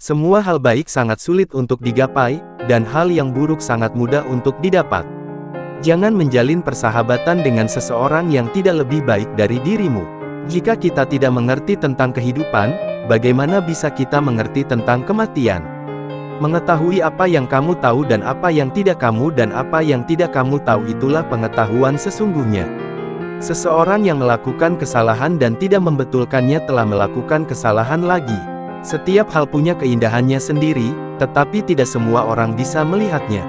Semua hal baik sangat sulit untuk digapai, dan hal yang buruk sangat mudah untuk didapat. Jangan menjalin persahabatan dengan seseorang yang tidak lebih baik dari dirimu. Jika kita tidak mengerti tentang kehidupan, bagaimana bisa kita mengerti tentang kematian? Mengetahui apa yang kamu tahu dan apa yang tidak kamu tahu itulah pengetahuan sesungguhnya. Seseorang yang melakukan kesalahan dan tidak membetulkannya telah melakukan kesalahan lagi. Setiap hal punya keindahannya sendiri, tetapi tidak semua orang bisa melihatnya.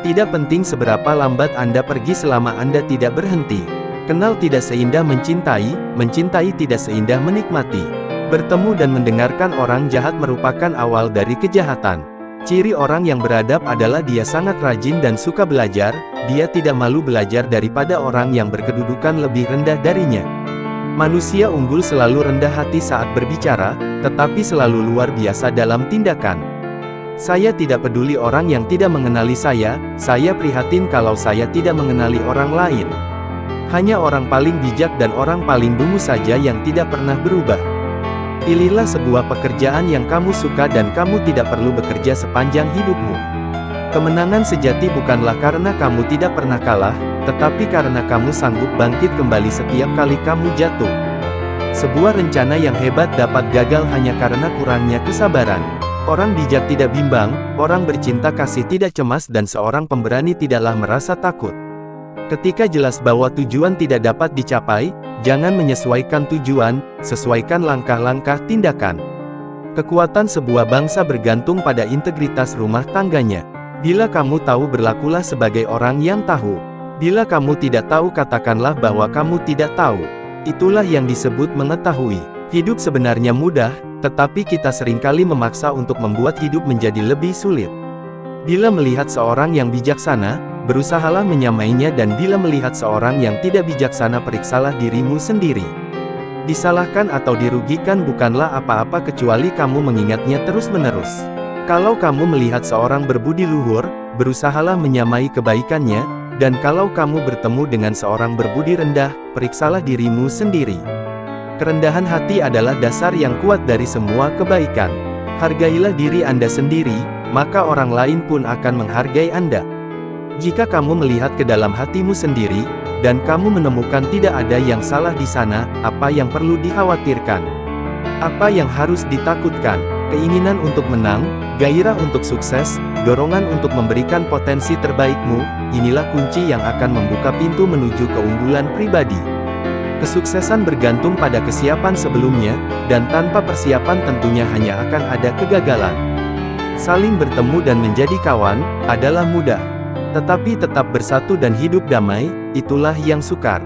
Tidak penting seberapa lambat Anda pergi selama Anda tidak berhenti. Kenal tidak seindah mencintai, mencintai tidak seindah menikmati. Bertemu dan mendengarkan orang jahat merupakan awal dari kejahatan. Ciri orang yang beradab adalah dia sangat rajin dan suka belajar, dia tidak malu belajar daripada orang yang berkedudukan lebih rendah darinya. Manusia unggul selalu rendah hati saat berbicara, tetapi selalu luar biasa dalam tindakan. Saya tidak peduli orang yang tidak mengenali saya prihatin kalau saya tidak mengenali orang lain. Hanya orang paling bijak dan orang paling dungu saja yang tidak pernah berubah. Pilihlah sebuah pekerjaan yang kamu suka dan kamu tidak perlu bekerja sepanjang hidupmu. Kemenangan sejati bukanlah karena kamu tidak pernah kalah, tetapi karena kamu sanggup bangkit kembali setiap kali kamu jatuh. Sebuah rencana yang hebat dapat gagal hanya karena kurangnya kesabaran. Orang bijak tidak bimbang, orang bercinta kasih tidak cemas dan seorang pemberani tidaklah merasa takut. Ketika jelas bahwa tujuan tidak dapat dicapai, jangan menyesuaikan tujuan, sesuaikan langkah-langkah tindakan. Kekuatan sebuah bangsa bergantung pada integritas rumah tangganya. Bila kamu tahu, berlakulah sebagai orang yang tahu. Bila kamu tidak tahu, katakanlah bahwa kamu tidak tahu. Itulah yang disebut mengetahui. Hidup sebenarnya mudah, tetapi kita seringkali memaksa untuk membuat hidup menjadi lebih sulit. Bila melihat seorang yang bijaksana, berusahalah menyamainya, dan bila melihat seorang yang tidak bijaksana, periksalah dirimu sendiri. Disalahkan atau dirugikan bukanlah apa-apa kecuali kamu mengingatnya terus-menerus. Kalau kamu melihat seorang berbudi luhur, berusahalah menyamai kebaikannya, dan kalau kamu bertemu dengan seorang berbudi rendah, periksalah dirimu sendiri. Kerendahan hati adalah dasar yang kuat dari semua kebaikan. Hargailah diri Anda sendiri, maka orang lain pun akan menghargai Anda. Jika kamu melihat ke dalam hatimu sendiri, dan kamu menemukan tidak ada yang salah di sana, apa yang perlu dikhawatirkan? Apa yang harus ditakutkan? Keinginan untuk menang, gairah untuk sukses, dorongan untuk memberikan potensi terbaikmu, inilah kunci yang akan membuka pintu menuju keunggulan pribadi. Kesuksesan bergantung pada kesiapan sebelumnya, dan tanpa persiapan tentunya hanya akan ada kegagalan. Saling bertemu dan menjadi kawan, adalah mudah. Tetapi tetap bersatu dan hidup damai, itulah yang sukar.